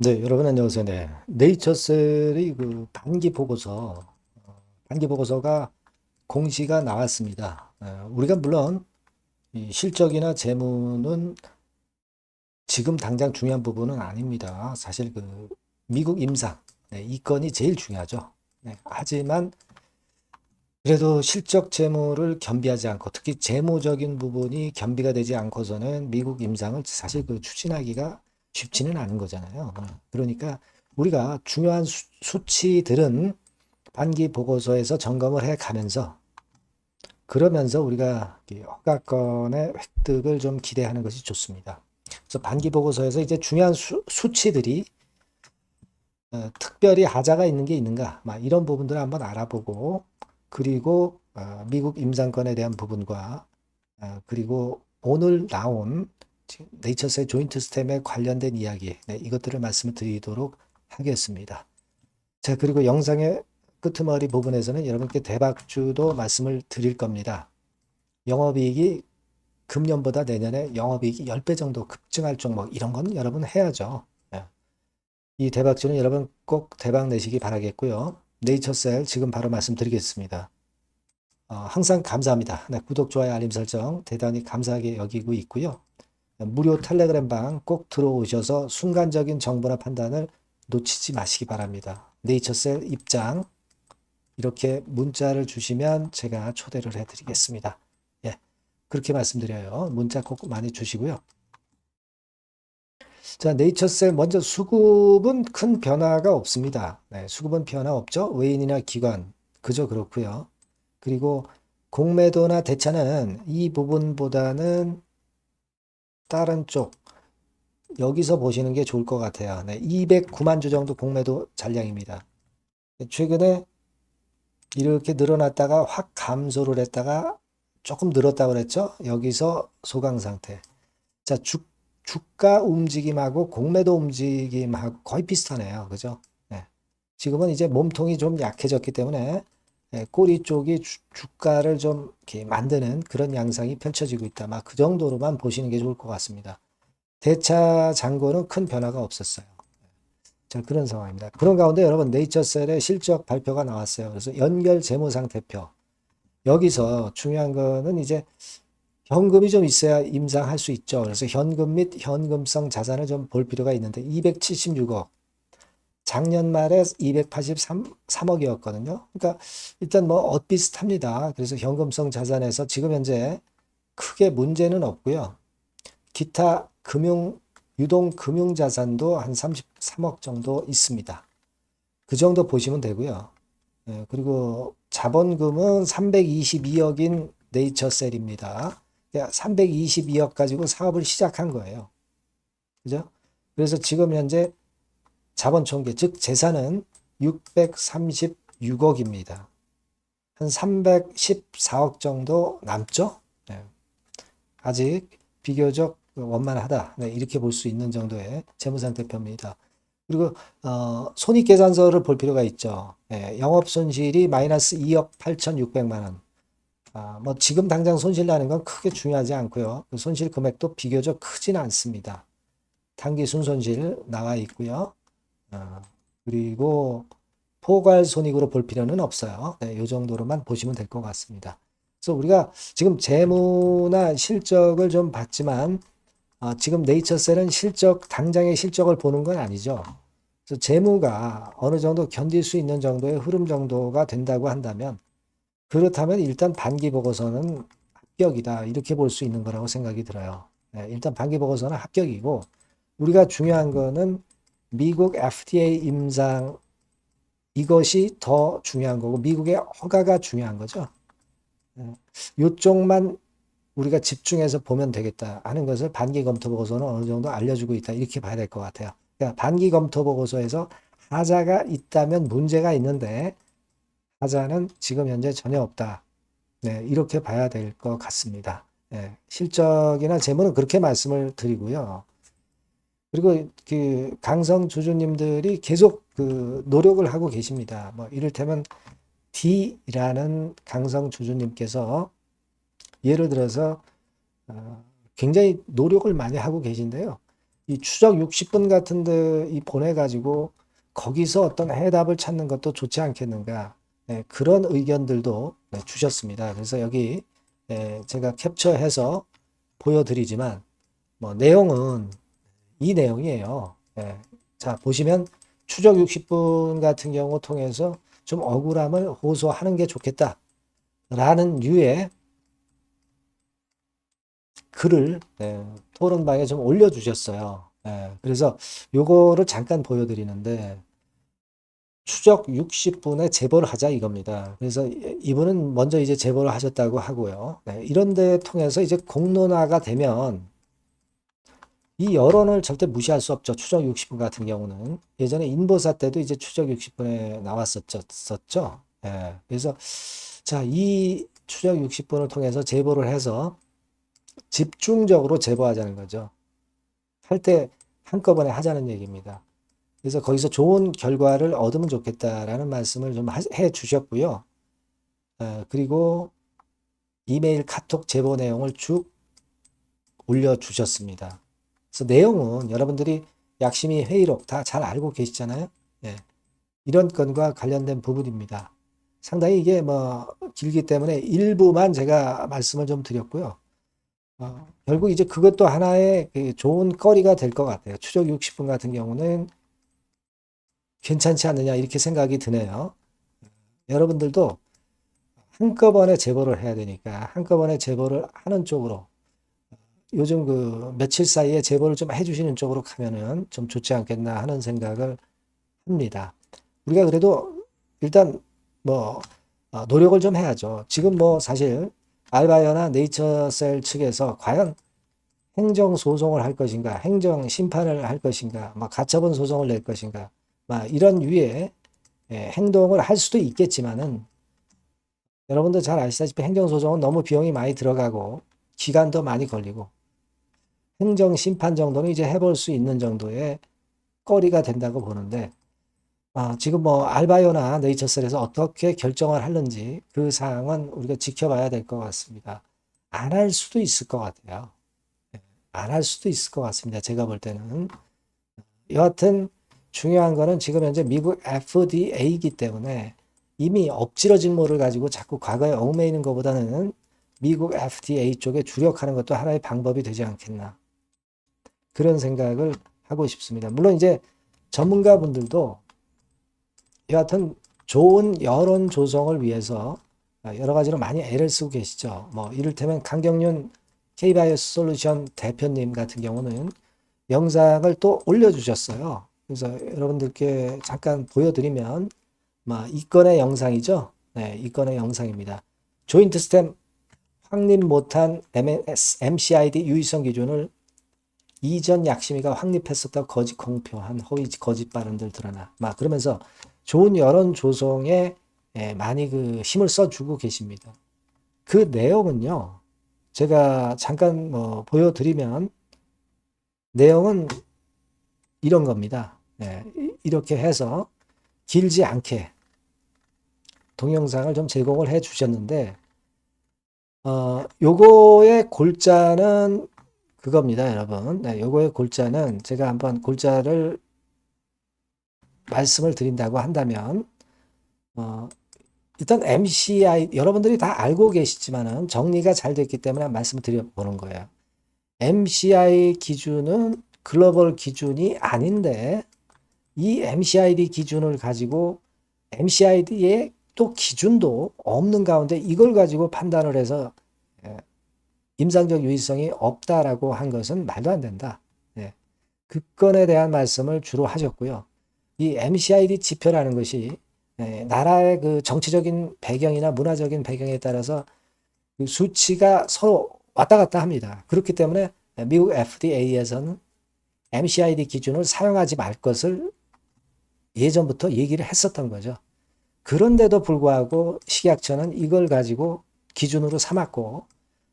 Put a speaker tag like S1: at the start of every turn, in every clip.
S1: 네, 여러분 안녕하세요. 네. 네이처셀의 반기 보고서가 공시가 나왔습니다. 우리가 물론 이 실적이나 재무는 지금 당장 중요한 부분은 아닙니다. 사실 미국 임상, 네, 이 건이 제일 중요하죠. 네, 하지만 그래도 실적 재무를 겸비하지 않고 특히 재무적인 부분이 겸비가 되지 않고서는 미국 임상을 사실 추진하기가 쉽지는 않은 거잖아요. 그러니까 우리가 중요한 수치들은 반기 보고서에서 점검을 해 가면서 그러면서 우리가 이 허가권의 획득을 좀 기대하는 것이 좋습니다. 그래서 반기 보고서에서 이제 중요한 수치들이 특별히 하자가 있는 게 있는가, 막 이런 부분들을 한번 알아보고, 그리고 미국 임상권에 대한 부분과 그리고 오늘 나온 네이처스의 조인트 스템에 관련된 이야기, 네, 이것들을 말씀을 드리도록 하겠습니다. 자, 그리고 영상의 끄트머리 부분에서는 여러분께 대박주도 말씀을 드릴 겁니다. 영업이익이 금년보다 내년에 영업이익이 10배 정도 급증할 종목, 이런 건 여러분 해야죠. 네. 이 대박주는 여러분 꼭 대박 내시기 바라겠고요. 네이처셀 지금 바로 말씀드리겠습니다. 항상 감사합니다. 네, 구독, 좋아요, 알림 설정 대단히 감사하게 여기고 있고요. 무료 텔레그램 방 꼭 들어오셔서 순간적인 정보나 판단을 놓치지 마시기 바랍니다. 네이처셀 입장 이렇게 문자를 주시면 제가 초대를 해드리겠습니다. 예, 그렇게 말씀드려요. 문자 꼭 많이 주시고요. 자, 네이처셀 먼저 수급은 큰 변화가 없습니다. 네, 수급은 변화 없죠. 외인이나 기관 그저 그렇고요. 그리고 공매도나 대차는 이 부분보다는 다른 쪽 여기서 보시는 게 좋을 것 같아요. 네, 209만 주 정도 공매도 잔량입니다. 최근에 이렇게 늘어났다가 확 감소를 했다가 조금 늘었다고 그랬죠. 여기서 소강 상태. 자, 주가 움직임하고 공매도 움직임하고 거의 비슷하네요. 그죠? 네. 지금은 이제 몸통이 좀 약해졌기 때문에 꼬리 쪽이 주가를 좀 이렇게 만드는 그런 양상이 펼쳐지고 있다. 막 그 정도로만 보시는 게 좋을 것 같습니다. 대차 잔고는 큰 변화가 없었어요. 자, 그런 상황입니다. 그런 가운데 여러분 네이처셀의 실적 발표가 나왔어요. 그래서 연결 재무상태표. 여기서 중요한 거는 이제 현금이 좀 있어야 임상할 수 있죠. 그래서 현금 및 현금성 자산을 좀 볼 필요가 있는데 276억. 작년 말에 283억이었거든요. 그러니까 일단 뭐 엇비슷합니다. 그래서 현금성 자산에서 지금 현재 크게 문제는 없고요. 기타 유동 금융 자산도 한 33억 정도 있습니다. 그 정도 보시면 되고요. 그리고 자본금은 322억인 네이처셀입니다. 322억 가지고 사업을 시작한 거예요. 그죠? 그래서 지금 현재 자본 총계, 즉 재산은 636억입니다. 한 314억 정도 남죠? 네. 아직 비교적 원만하다. 네, 이렇게 볼 수 있는 정도의 재무상태표입니다. 그리고 손익계산서를 볼 필요가 있죠. 영업손실이 마이너스 2억 8,600만 원. 뭐 지금 당장 손실 나는 건 크게 중요하지 않고요. 그 손실 금액도 비교적 크지는 않습니다. 단기 순손실 나와 있고요. 어, 그리고 포괄손익으로 볼 필요는 없어요. 네, 이 정도로만 보시면 될 것 같습니다. 그래서 우리가 지금 재무나 실적을 좀 봤지만 지금 네이처셀은 당장의 실적을 보는 건 아니죠. 그래서 재무가 어느 정도 견딜 수 있는 정도의 흐름 정도가 된다고 한다면 그렇다면 일단 반기 보고서는 합격이다. 이렇게 볼 수 있는 거라고 생각이 들어요. 네, 일단 반기 보고서는 합격이고 우리가 중요한 거는 미국 FDA 임상 이것이 더 중요한 거고 미국의 허가가 중요한 거죠. 이쪽만 우리가 집중해서 보면 되겠다 하는 것을 반기 검토 보고서는 어느 정도 알려주고 있다. 이렇게 봐야 될 것 같아요. 그러니까 반기 검토 보고서에서 하자가 있다면 문제가 있는데 하자는 지금 현재 전혀 없다. 네, 이렇게 봐야 될 것 같습니다. 네, 실적이나 재무는 그렇게 말씀을 드리고요. 그리고 그 강성 주주님들이 계속 그 노력을 하고 계십니다. 뭐 이를테면 D라는 강성 주주님께서 예를 들어서 굉장히 노력을 많이 하고 계신데요. 이 추적 60분 같은데 이 보내가지고 거기서 어떤 해답을 찾는 것도 좋지 않겠는가. 네, 그런 의견들도 네, 주셨습니다. 그래서 여기 제가 캡처해서 보여드리지만 뭐 내용은 이 내용이에요. 자, 보시면 추적 60분 같은 경우 통해서 좀 억울함을 호소하는 게 좋겠다라는 류의 글을 토론방에 좀 올려주셨어요. 그래서 요거를 잠깐 보여드리는데 추적 60분에 제보를 하자 이겁니다. 그래서 이분은 먼저 이제 제보를 하셨다고 하고요. 이런 데 통해서 이제 공론화가 되면 이 여론을 절대 무시할 수 없죠. 추적 60분 같은 경우는. 예전에 인보사 때도 이제 추적 60분에 나왔었죠. 그래서 자, 이 추적 60분을 통해서 제보를 해서 집중적으로 제보하자는 거죠. 할 때 한꺼번에 하자는 얘기입니다. 그래서 거기서 좋은 결과를 얻으면 좋겠다라는 말씀을 좀 해 주셨고요. 그리고 이메일, 카톡 제보 내용을 쭉 올려주셨습니다. 그래서 내용은 여러분들이 약심이 회의록 다 잘 알고 계시잖아요. 이런 건과 관련된 부분입니다. 상당히 이게 뭐 길기 때문에 일부만 제가 말씀을 좀 드렸고요. 결국 이제 그것도 하나의 그 좋은 거리가 될 것 같아요. 추적 60분 같은 경우는 괜찮지 않느냐 이렇게 생각이 드네요. 여러분들도 한꺼번에 제보를 해야 되니까 한꺼번에 제보를 하는 쪽으로 요즘 그 며칠 사이에 제보를 좀 해주시는 쪽으로 가면은 좀 좋지 않겠나 하는 생각을 합니다. 우리가 그래도 일단 뭐 노력을 좀 해야죠. 지금 뭐 사실 알바이어나 네이처셀 측에서 과연 행정 소송을 할 것인가, 행정 심판을 할 것인가, 막 가처분 소송을 낼 것인가, 막 이런 유의 행동을 할 수도 있겠지만은 여러분들 잘 아시다시피 행정소송은 너무 비용이 많이 들어가고 기간도 많이 걸리고 행정심판 정도는 이제 해볼 수 있는 정도의 거리가 된다고 보는데 지금 뭐 알바이오나 네이처셀에서 어떻게 결정을 하는지 그 사항은 우리가 지켜봐야 될 것 같습니다. 안 할 수도 있을 것 같아요. 안 할 수도 있을 것 같습니다. 제가 볼 때는. 여하튼 중요한 거는 지금 현재 미국 FDA이기 때문에 이미 엎질러진 모를 가지고 자꾸 과거에 얽매이는 것보다는 미국 FDA 쪽에 주력하는 것도 하나의 방법이 되지 않겠나. 그런 생각을 하고 싶습니다. 물론 이제 전문가분들도 여하튼 좋은 여론 조성을 위해서 여러 가지로 많이 애를 쓰고 계시죠. 뭐 이를테면 강경윤 K바이오스 솔루션 대표님 같은 경우는 영상을 또 올려주셨어요. 그래서 여러분들께 잠깐 보여드리면 이 건의 영상이죠. 이 건의 영상입니다. 조인트 스템 확립 못한 MCID 유의성 기준을 이전 약심위가 확립했었다 거짓 공표한 허위 거짓 발언들 드러나. 그러면서 좋은 여론 조성에 많이 그 힘을 써주고 계십니다. 그 내용은요. 제가 잠깐 보여드리면 내용은 이런 겁니다. 이렇게 해서 길지 않게 동영상을 좀 제공을 해 주셨는데 요거의 골자는 그겁니다, 여러분. 요거의 골자는 제가 한번 골자를 말씀을 드린다고 한다면 일단 MCI 여러분들이 다 알고 계시지만은 정리가 잘 됐기 때문에 말씀을 드려보는 거예요. MCI 기준은 글로벌 기준이 아닌데 이 MCID 기준을 가지고 MCID의 또 기준도 없는 가운데 이걸 가지고 판단을 해서 임상적 유의성이 없다라고 한 것은 말도 안 된다. 그 건에 대한 말씀을 주로 하셨고요. 이 MCID 지표라는 것이 나라의 그 정치적인 배경이나 문화적인 배경에 따라서 그 수치가 서로 왔다 갔다 합니다. 그렇기 때문에 미국 FDA에서는 MCID 기준을 사용하지 말 것을 예전부터 얘기를 했었던 거죠. 그런데도 불구하고 식약처는 이걸 가지고 기준으로 삼았고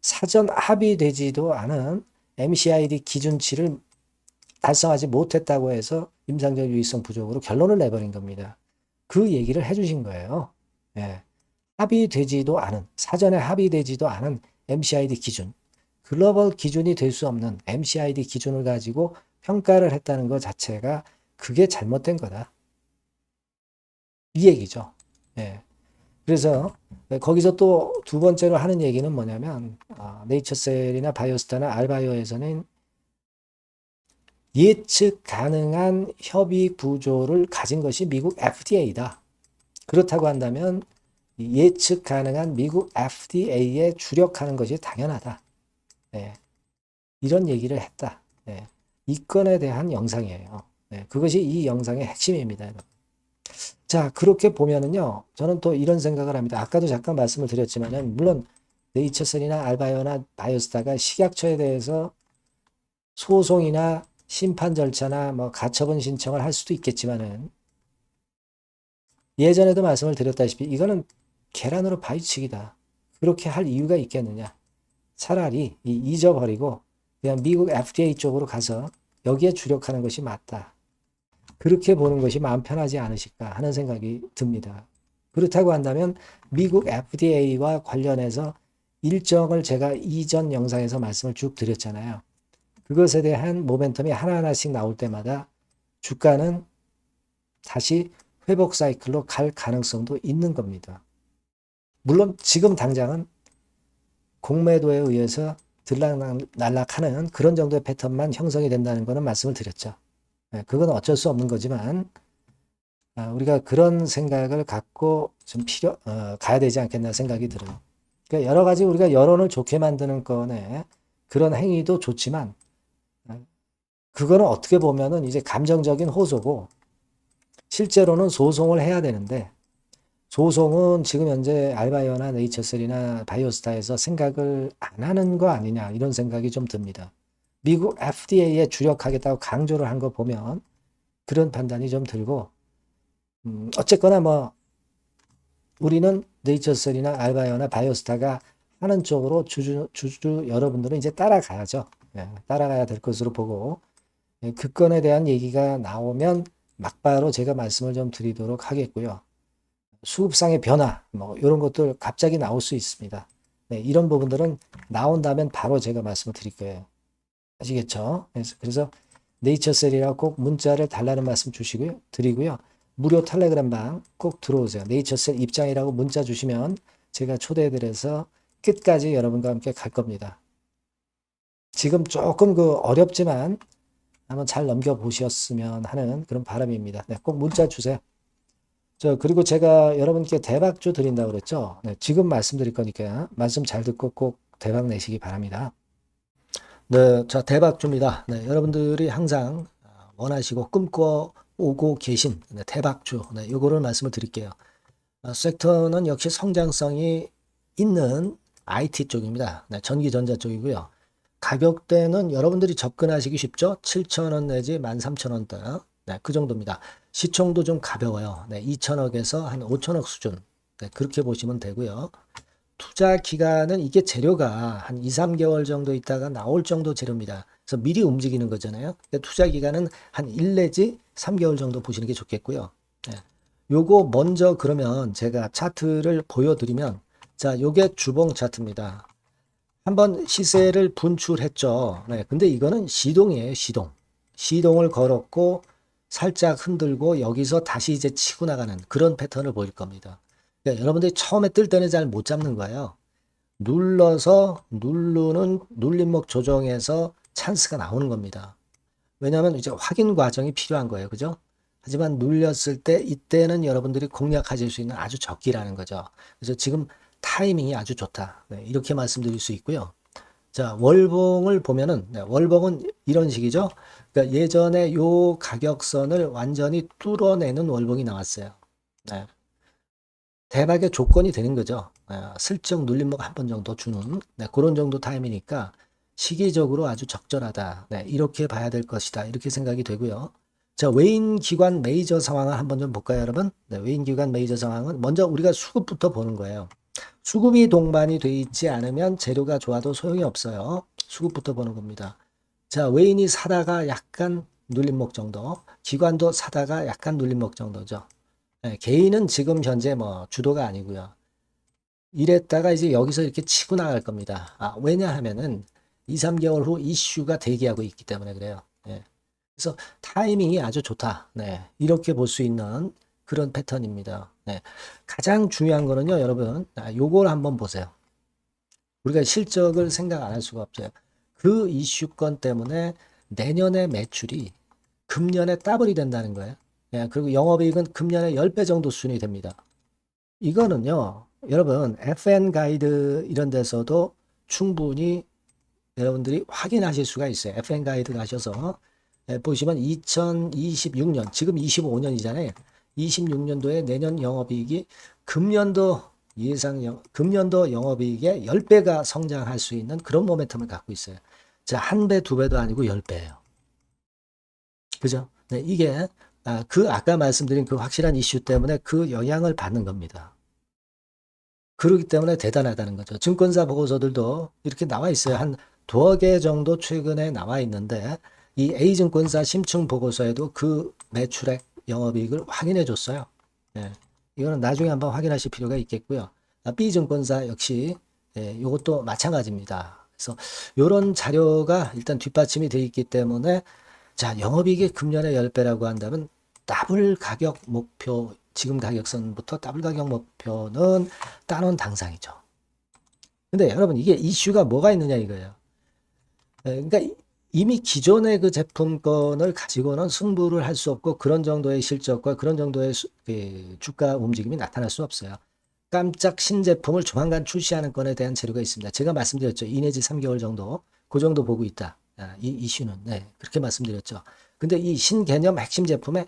S1: 사전 합의되지도 않은 MCID 기준치를 달성하지 못했다고 해서 임상적 유의성 부족으로 결론을 내버린 겁니다. 그 얘기를 해주신 거예요. 합의되지도 않은, 사전에 합의되지도 않은 MCID 기준, 글로벌 기준이 될 수 없는 MCID 기준을 가지고 평가를 했다는 것 자체가 그게 잘못된 거다. 이 얘기죠. 예. 그래서 거기서 또 두 번째로 하는 얘기는 뭐냐면 네이처셀이나 바이오스타나 알바이오에서는 예측 가능한 협의 구조를 가진 것이 미국 FDA다. 그렇다고 한다면 예측 가능한 미국 FDA에 주력하는 것이 당연하다. 네. 이런 얘기를 했다. 네. 이 건에 대한 영상이에요. 네. 그것이 이 영상의 핵심입니다. 자, 그렇게 보면은요, 저는 또 이런 생각을 합니다. 아까도 잠깐 말씀을 드렸지만은, 물론 네이처셀이나 알바이오나 바이오스타가 식약처에 대해서 소송이나 심판 절차나 뭐 가처분 신청을 할 수도 있겠지만은, 예전에도 말씀을 드렸다시피 이거는 계란으로 바위치기다. 그렇게 할 이유가 있겠느냐? 차라리 잊어버리고 그냥 미국 FDA 쪽으로 가서 여기에 주력하는 것이 맞다. 그렇게 보는 것이 마음 편하지 않으실까 하는 생각이 듭니다. 그렇다고 한다면 미국 FDA와 관련해서 일정을 제가 이전 영상에서 말씀을 쭉 드렸잖아요. 그것에 대한 모멘텀이 하나하나씩 나올 때마다 주가는 다시 회복 사이클로 갈 가능성도 있는 겁니다. 물론 지금 당장은 공매도에 의해서 들락날락하는 그런 정도의 패턴만 형성이 된다는 것은 말씀을 드렸죠. 그건 어쩔 수 없는 거지만 우리가 그런 생각을 갖고 좀 가야 되지 않겠나 생각이 들어요. 그러니까 여러 가지 우리가 여론을 좋게 만드는 건에 그런 행위도 좋지만 그거는 어떻게 보면은 이제 감정적인 호소고 실제로는 소송을 해야 되는데 소송은 지금 현재 알바이오나 네이처셀이나 바이오스타에서 생각을 안 하는 거 아니냐 이런 생각이 좀 듭니다. 미국 FDA에 주력하겠다고 강조를 한 거 보면 그런 판단이 좀 들고 어쨌거나 뭐 우리는 네이처셀이나 알바이오나 바이오스타가 하는 쪽으로 주주 여러분들은 이제 따라가야죠. 따라가야 될 것으로 보고 그 건에 대한 얘기가 나오면 막바로 제가 말씀을 좀 드리도록 하겠고요. 수급상의 변화, 뭐 이런 것들 갑자기 나올 수 있습니다. 네, 이런 부분들은 나온다면 바로 제가 말씀을 드릴 거예요. 아시겠죠? 그래서 네이처셀이라고 꼭 문자를 달라는 말씀 주시고요, 드리고요. 무료 텔레그램 방 꼭 들어오세요. 네이처셀 입장이라고 문자 주시면 제가 초대해드려서 끝까지 여러분과 함께 갈 겁니다. 지금 조금 어렵지만 한번 잘 넘겨보셨으면 하는 그런 바람입니다. 네, 꼭 문자 주세요. 그리고 제가 여러분께 대박주 드린다고 그랬죠? 네, 지금 말씀드릴 거니까 말씀 잘 듣고 꼭 대박 내시기 바랍니다. 네, 자, 대박주입니다. 네, 여러분들이 항상 원하시고 꿈꿔오고 계신 대박주, 네, 요거를 말씀을 드릴게요. 섹터는 역시 성장성이 있는 IT 쪽입니다. 네, 전기전자 쪽이고요. 가격대는 여러분들이 접근하시기 쉽죠? 7,000원 내지 13,000원대. 네, 그 정도입니다. 시총도 좀 가벼워요. 네, 2천억에서 한 5천억 수준. 네, 그렇게 보시면 되고요. 투자 기간은 이게 재료가 한 2, 3개월 정도 있다가 나올 정도 재료입니다. 그래서 미리 움직이는 거잖아요. 투자 기간은 한 1 내지 3개월 정도 보시는 게 좋겠고요. 네. 요거 먼저 그러면 제가 차트를 보여드리면 자, 요게 주봉 차트입니다. 한번 시세를 분출했죠. 네, 근데 이거는 시동이에요, 시동. 시동을 걸었고 살짝 흔들고 여기서 다시 이제 치고 나가는 그런 패턴을 보일 겁니다. 그러니까 여러분들이 처음에 뜰 때는 잘 못 잡는 거예요. 눌러서 누르는 눌림목 조정에서 찬스가 나오는 겁니다. 왜냐하면 이제 확인 과정이 필요한 거예요. 그죠? 하지만 눌렸을 때 이때는 여러분들이 공략하실 수 있는 아주 적기라는 거죠. 그래서 지금 타이밍이 아주 좋다. 네, 이렇게 말씀드릴 수 있고요. 자, 월봉을 보면은, 네, 월봉은 이런 식이죠. 그러니까 예전에 요 가격선을 완전히 뚫어내는 월봉이 나왔어요. 네. 대박의 조건이 되는 거죠. 슬쩍 눌림목 한 번 정도 주는 네, 그런 정도 타임이니까 시기적으로 아주 적절하다. 네, 이렇게 봐야 될 것이다. 이렇게 생각이 되고요. 자, 외인 기관 메이저 상황을 한번 좀 볼까요, 여러분? 네, 외인 기관 메이저 상황은 먼저 우리가 수급부터 보는 거예요. 수급이 동반이 돼 있지 않으면 재료가 좋아도 소용이 없어요. 수급부터 보는 겁니다. 자, 외인이 사다가 약간 눌림목 정도, 기관도 사다가 약간 눌림목 정도죠. 네, 개인은 지금 현재 뭐 주도가 아니고요. 이랬다가 이제 여기서 이렇게 치고 나갈 겁니다. 왜냐하면은 2, 3개월 후 이슈가 대기하고 있기 때문에 그래요. 예. 그래서 타이밍이 아주 좋다. 네, 이렇게 볼 수 있는 그런 패턴입니다. 네, 가장 중요한 거는요, 여러분, 요걸 한번 보세요. 우리가 실적을 생각 안 할 수가 없어요. 그 이슈건 때문에 내년의 매출이 금년에 더블이 된다는 거예요. 예, 그리고 영업이익은 금년에 10배 정도 수준이 됩니다. 이거는요, 여러분, FN 가이드 이런 데서도 충분히 여러분들이 확인하실 수가 있어요. FN 가이드 가셔서 보시면 2026년, 지금 25년이잖아요. 26년도에 내년 영업이익이 금년도 금년도 영업이익의 10배가 성장할 수 있는 그런 모멘텀을 갖고 있어요. 자, 한 배, 두 배도 아니고 10배예요. 그죠? 네, 이게 아까 말씀드린 그 확실한 이슈 때문에 그 영향을 받는 겁니다. 그렇기 때문에 대단하다는 거죠. 증권사 보고서들도 이렇게 나와 있어요. 한 두어 개 정도 최근에 나와 있는데 이 A증권사 심층 보고서에도 그 매출액 영업이익을 확인해 줬어요. 예. 이거는 나중에 한번 확인하실 필요가 있겠고요. B증권사 역시 이것도 마찬가지입니다. 그래서 이런 자료가 일단 뒷받침이 되어 있기 때문에 자, 영업이익이 금년에 10배라고 한다면 더블 가격 목표, 지금 가격선부터 더블 가격 목표는 따놓은 당상이죠. 근데 여러분 이게 이슈가 뭐가 있느냐 이거예요. 그러니까 이미 기존의 그 제품권을 가지고는 승부를 할 수 없고 그런 정도의 실적과 그런 정도의 주가 움직임이 나타날 수 없어요. 깜짝 신제품을 조만간 출시하는 건에 대한 재료가 있습니다. 제가 말씀드렸죠. 2 내지 3개월 정도, 그 정도 보고 있다. 이 이슈는. 네, 그렇게 말씀드렸죠. 근데 이 신개념 핵심 제품의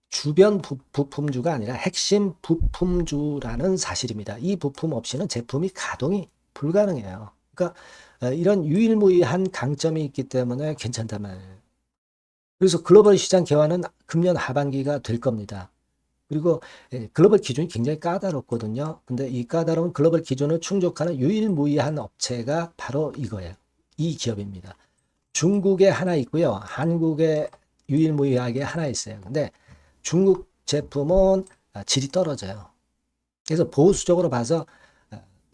S1: 주변 부품주가 아니라 핵심 부품주라는 사실입니다. 이 부품 없이는 제품이 가동이 불가능해요. 그러니까 이런 유일무이한 강점이 있기 때문에 괜찮단 말이에요. 그래서 글로벌 시장 개화는 금년 하반기가 될 겁니다. 그리고 글로벌 기준이 굉장히 까다롭거든요. 근데 이 까다로운 글로벌 기준을 충족하는 유일무이한 업체가 바로 이거예요. 이 기업입니다. 중국에 하나 있고요. 한국에 유일무이하게 하나 있어요. 근데 중국 제품은 질이 떨어져요. 그래서 보수적으로 봐서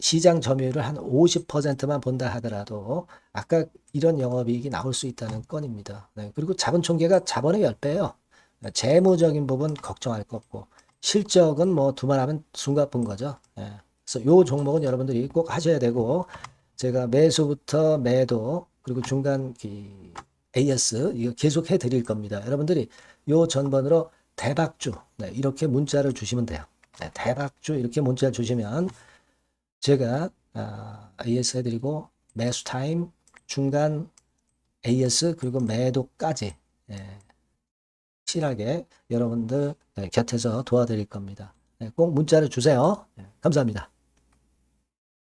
S1: 시장 점유율을 한 50%만 본다 하더라도 아까 이런 영업이익이 나올 수 있다는 건입니다. 네, 그리고 자본 총계가 자본의 10배예요. 재무적인 부분 걱정할 거 없고 실적은 뭐 두말하면 숨가쁜 거죠. 예. 그래서 요 종목은 여러분들이 꼭 하셔야 되고 제가 매수부터 매도 그리고 중간 AS 이거 계속 해 드릴 겁니다. 여러분들이 요 전번으로 대박주 네, 이렇게 문자를 주시면 돼요. 네, 대박주 이렇게 문자를 주시면 제가 AS 해드리고 매수 타임 중간 AS 그리고 매도까지 예, 확실하게 여러분들 곁에서 도와드릴 겁니다. 꼭 문자를 주세요. 감사합니다.